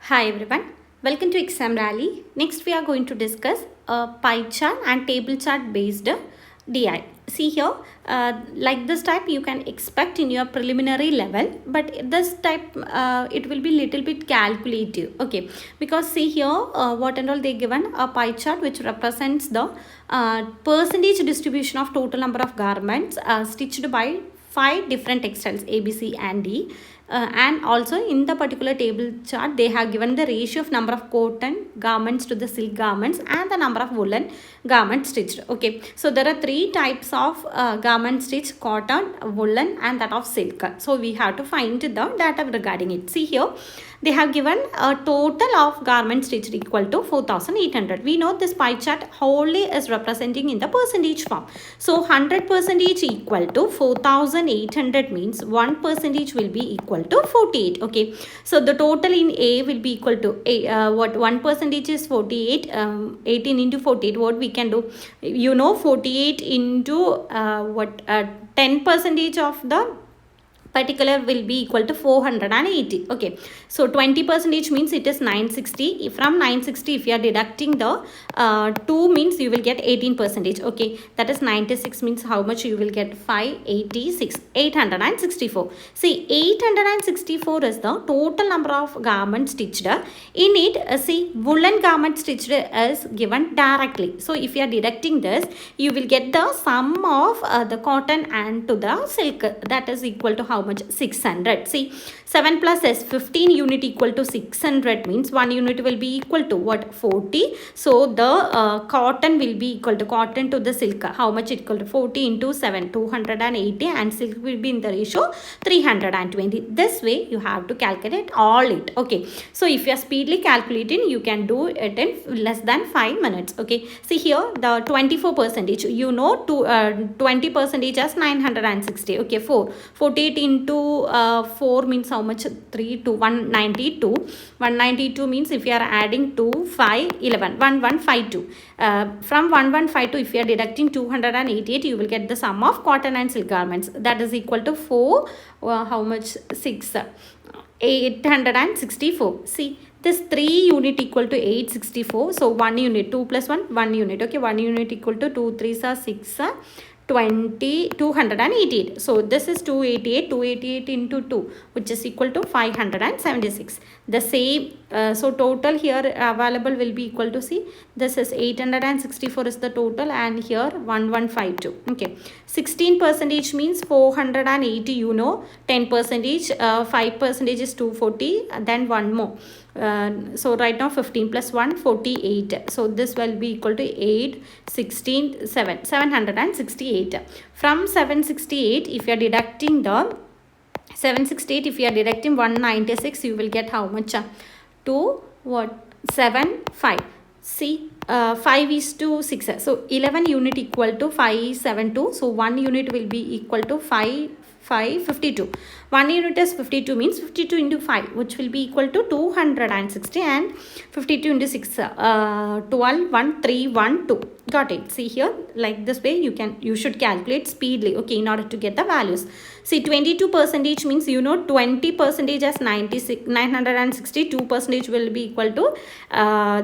Hi everyone, welcome to Exam Rally. Next we are going to discuss a pie chart and table chart based DI. See here, like this type you can expect in your preliminary level, but this type it will be little bit calculative, okay, because see here what and all they given a pie chart which represents the percentage distribution of total number of garments stitched by 5 different textiles A, B, C and D. And also in the particular table chart they have given the ratio of number of cotton garments to the silk garments and the number of woolen garments stitched. Okay, so there are 3 types of garments stitched: cotton, woolen and that of silk. So we have to find the data regarding it. See here, they have given a total of garments stitched equal to 4,800. We know this pie chart wholly is representing in the percentage form. So 100% equal to 4,800 means 1% will be equal to 48. Okay, so the total in A will be equal to what 1% is 48. 18 into 48, what we can do, you know, 48 into 10% of the particular will be equal to 480. Okay, so 20% means it is 960. From 960 if you are deducting the 2 means you will get 18%. Okay, that is 96 means how much you will get? 586, 864. See, 864 is the total number of garments stitched. In it see, woolen garment stitched is given directly. So if you are deducting this, you will get the sum of the cotton and to the silk, that is equal to how much? 600. See, 7 plus S, 15 unit equal to 600 means 1 unit will be equal to what? 40. So the cotton will be equal to cotton to the silk, how much? Equal to 40 into 7, 280, and silk will be in the ratio 320. This way you have to calculate all it. Okay, so if you are speedily calculating, you can do it in less than 5 minutes. Okay, see here the 24%, you know, 20% as 960. Okay, 48 into 4 means how much? 3 to 192. 192 means if you are adding 2, 5, 11, 1152. From 1152 if you are deducting 288, you will get the sum of cotton and silk garments, that is equal to 4 how much? 6, 864. See, this 3 unit equal to 864. So 1 unit, 2 plus 1, 1 unit. Okay, 1 unit equal to 2 3s are 6, 20, 288. So this is 288, 288 into 2, which is equal to 576. The same, so total here available will be equal to, see, this is 864 is the total, and here 1152. Okay, 16% means 480, you know, 10%, 5% is 240, then one more. So right now 15 plus 1, 48. So this will be equal to 8, 16, 7, 768. From 768 if you are deducting the 768, if you are deducting 196, you will get how much? 2 what? 7, 5. See, 5 is to 6. So 11 unit equal to 572. So 1 unit will be equal to 552. 1 unit is 52 means 52 into 5, which will be equal to 260, and 52 into 6, 12, 1, 3, 1, 2. Got it? See here, like this way you should calculate speedily, okay, in order to get the values. See, 22% means, you know, 20% as 960, 2% will be equal to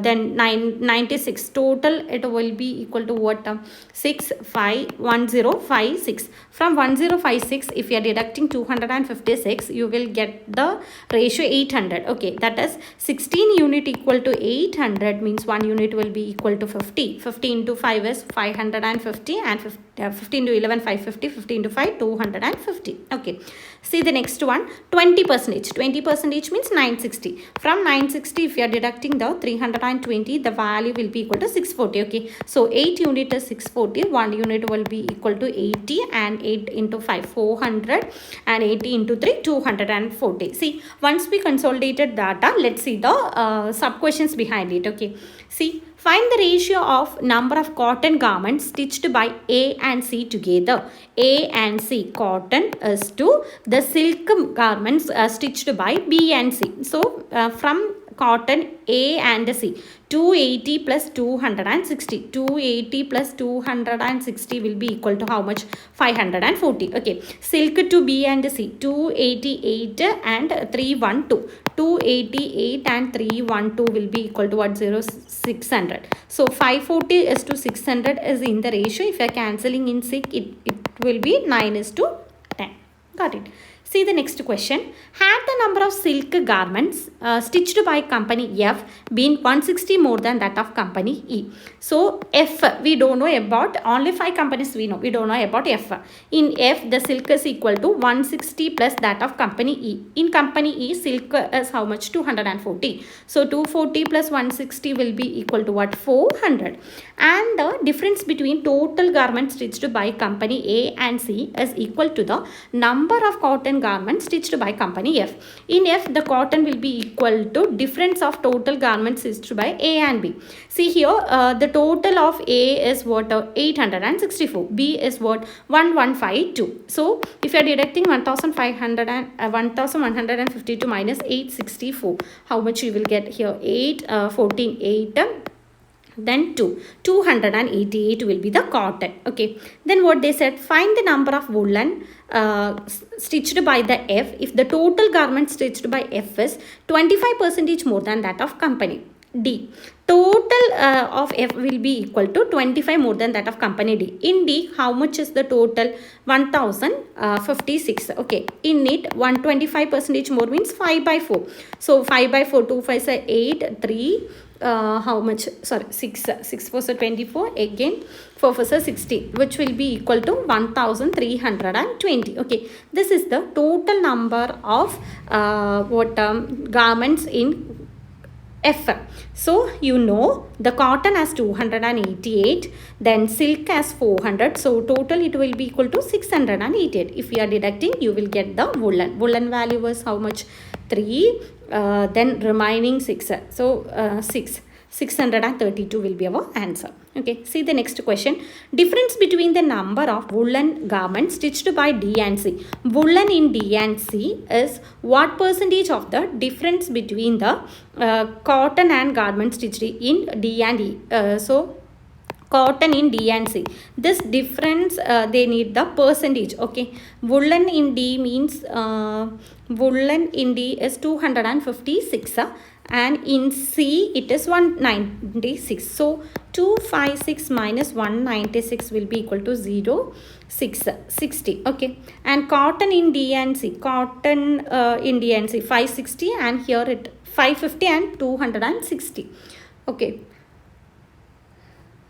then 96. Total it will be equal to what? 6, 5, 1056. From 1056 if you are deducting 256, you will get the ratio 800. Okay, that is 16 unit equal to 800 means 1 unit will be equal to 50. 50 into 5 is 550, and 15 to 11 550, 15 to 5 250. Okay, see the next one, 20%. 20% means 960. From 960 if you are deducting the 320, the value will be equal to 640. Okay, so 8 unit is 640, 1 unit will be equal to 80, and 8 into 5 400, and 80 into 3 240. See, once we consolidated data, let's see the sub questions behind it. Okay, see, find the ratio of number of cotton garments stitched by A and C together. A and C, cotton is to the silk garments stitched by B and C. So from cotton A and C. 280 plus 260. 280 plus 260 will be equal to how much? 540. Okay. Silk to B and C. 288 and 312. 288 and 312 will be equal to what? 600. So 540 is to 600 is in the ratio. If you are cancelling in silk, it will be 9 is to 10. Got it. See the next question. Had the number of silk garments stitched by company F been 160 more than that of company E? So F we don't know about, only 5 companies we know. We don't know about F. In F the silk is equal to 160 plus that of company E. In company E silk is how much? 240. So 240 plus 160 will be equal to what? 400. And the difference between total garments stitched by company A and C is equal to the number of cotton garments stitched by company F. In F, the cotton will be equal to difference of total garments stitched by A and B. See here, the total of A is what? 864. B is what? 1152. So, if you are deducting 1152 minus 864, how much you will get here? 14, 8. Then 288 will be the cotton. Okay, then what they said, find the number of woolen stitched by the F if the total garment stitched by F is 25% more than that of company D. Total of F will be equal to 25 more than that of company D. In D, how much is the total? 1056. Okay, in it 125% more means 5 by 4. So 5 by 4, 2 5 is 8, 3. How much? Sorry, 6 4 is 24, again 4 4 is 60, which will be equal to 1320. Okay, this is the total number of garments in F. So you know the cotton has 288, then silk has 400, so total it will be equal to 688. If you are deducting, you will get the woolen. Woolen value was how much? 3, then remaining 6. So 632 will be our answer. Okay, see the next question. Difference between the number of woolen garments stitched by D and C. Woolen in D and C is what percentage of the difference between the cotton and garment stitched in D and E. So cotton in D and C. This difference they need the percentage. Okay, woolen in D means woolen in D is 256 and in C it is 196. So 256 minus 196 will be equal to 60. Okay, and cotton in D and C, cotton in D and C 560 and here it 550 and 260. Okay,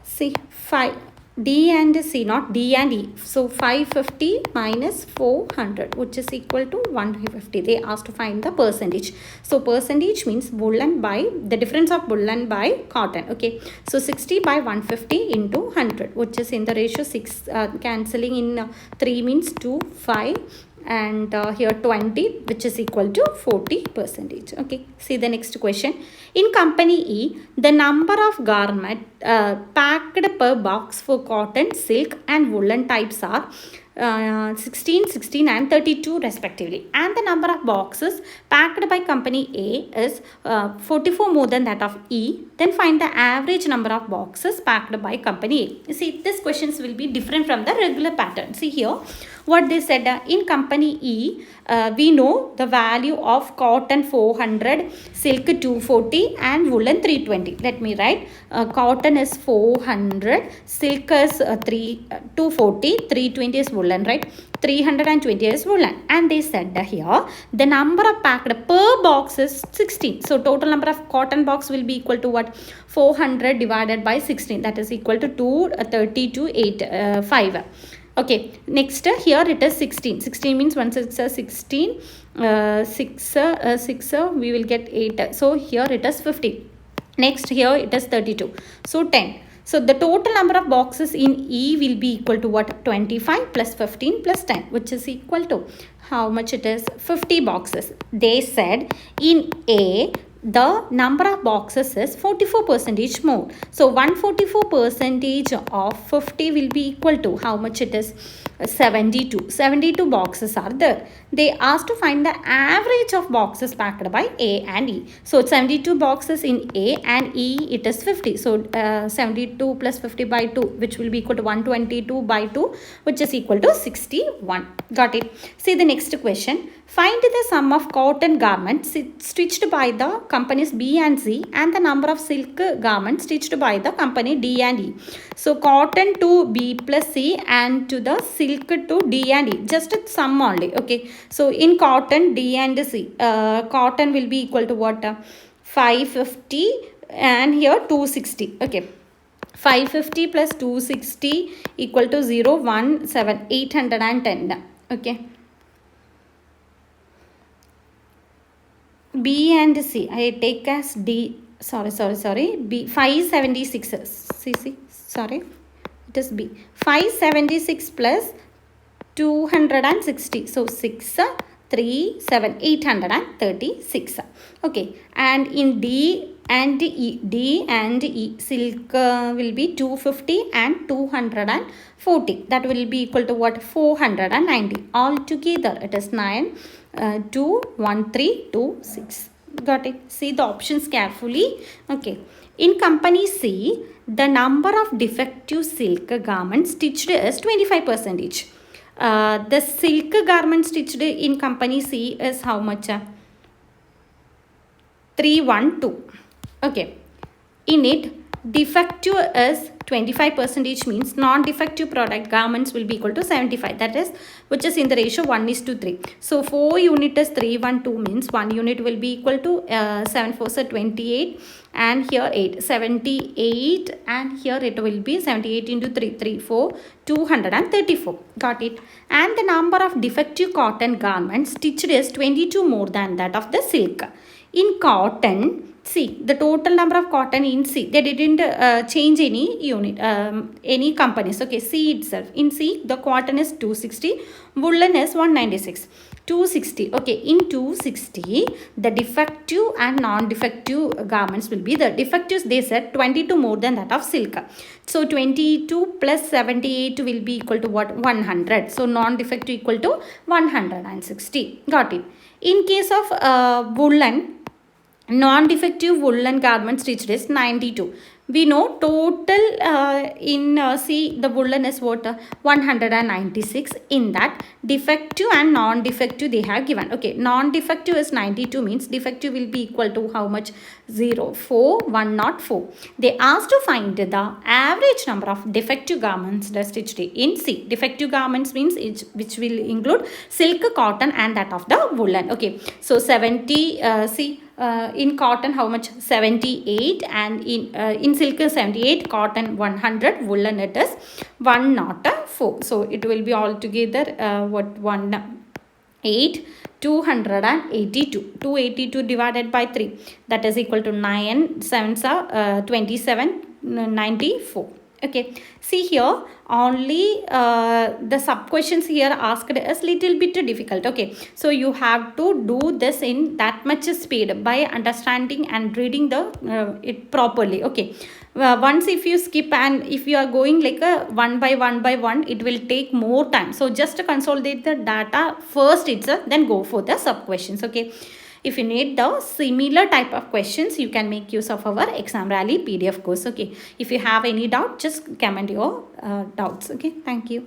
see 5 D and C, not D and E. So 550 minus 400, which is equal to 150. They asked to find the percentage. So percentage means woolen by the difference of woolen by cotton. Okay, so 60 by 150 into 100, which is in the ratio 6. Cancelling in 3 means 2, 5. And here 20, which is equal to 40%. Okay, see the next question. In company E, the number of garment packed per box for cotton, silk and woolen types are 16, 16 and 32 respectively, and the number of boxes packed by company A is 44 more than that of E. Then find the average number of boxes packed by company A. You see, these questions will be different from the regular pattern. See here what they said. In company E, we know the value of cotton 400, silk 240 and woolen 320. Let me write. Cotton is 400, silk is 240, 320 is woolen, right? 320 is woolen. And they said here the number of packed per box is 16. So total number of cotton box will be equal to what? 400 divided by 16. That is equal to 230 to 5. Okay, next here it is 16. 16 means 1 6 16. 6 we will get 8. So here it is 50. Next here it is 32. So 10. So the total number of boxes in E will be equal to what? 25 plus 15 plus 10, which is equal to how much it is? 50 boxes. They said in A the number of boxes is 44% more. So 144% of 50 will be equal to how much it is? 72. 72 boxes are there. They asked to find the average of boxes packed by A and E. So 72 boxes in A and E, it is 50. So 72 plus 50 by 2, which will be equal to 122 by 2, which is equal to 61. Got it? See the next question. Find the sum of cotton garments stitched by the companies B and C and the number of silk garments stitched by the company D and E. So cotton to B plus C and to the silk to D and E. Just a sum only. Okay. So in cotton D and C, cotton will be equal to what? 550 and here 260. Okay. 550 plus 260 equal to 0, 1, 7, 810. Okay. B and C, I take as D, sorry, B, 576, sorry, it is B, 576 plus 260, so 6, 3, 7, 836, okay, and in D and E, silk will be 250 and 240, that will be equal to what? 490, all together it is 9, 2, 1, 3, 2, 6. Got it? See the options carefully. Okay. In company C, the number of defective silk garments stitched is 25%. The silk garment stitched in company C is how much? 312. Okay. In it, defective is 25%, means non-defective product garments will be equal to 75, that is, which is in the ratio 1:3. So 4 unit is 312, means 1 unit will be equal to 7 4 is 28 and here 8, 78, and here it will be 78 into 3, 3 4, 234. Got it? And the number of defective cotton garments stitched is 22 more than that of the silk. In cotton, see the total number of cotton in C, they didn't change any unit, any companies. Okay, C itself, in C the cotton is 260, woolen is 196, 260. Okay, in 260 the defective and non-defective garments will be the defectives, they said 22 more than that of silk. So 22 plus 78 will be equal to what? 100. So non-defective equal to 160. Got it? In case of woolen, non-defective woolen garment stitched is 92. We know total in C the woolen is what? 196. In that defective and non-defective they have given. Okay, non-defective is 92, means defective will be equal to how much? 0, 4, 104. They asked to find the average number of defective garments stitched in C. Defective garments means which will include silk, cotton and that of the woolen. Okay, so 70, see, in cotton how much? 78, and in silk 78, cotton 100, woolen it is 104. So it will be all together what? 8, 282. 282 divided by 3, that is equal to 9 7s are 27, 94. Okay, see here only the sub questions here asked is little bit difficult. Okay, so you have to do this in that much speed by understanding and reading the it properly. Okay, once if you skip and if you are going like a one by one, it will take more time. So just consolidate the data first itself, then go for the sub questions. Okay, if you need the similar type of questions, you can make use of our exam rally PDF course. Okay, if you have any doubt, just comment your doubts. Okay, thank you.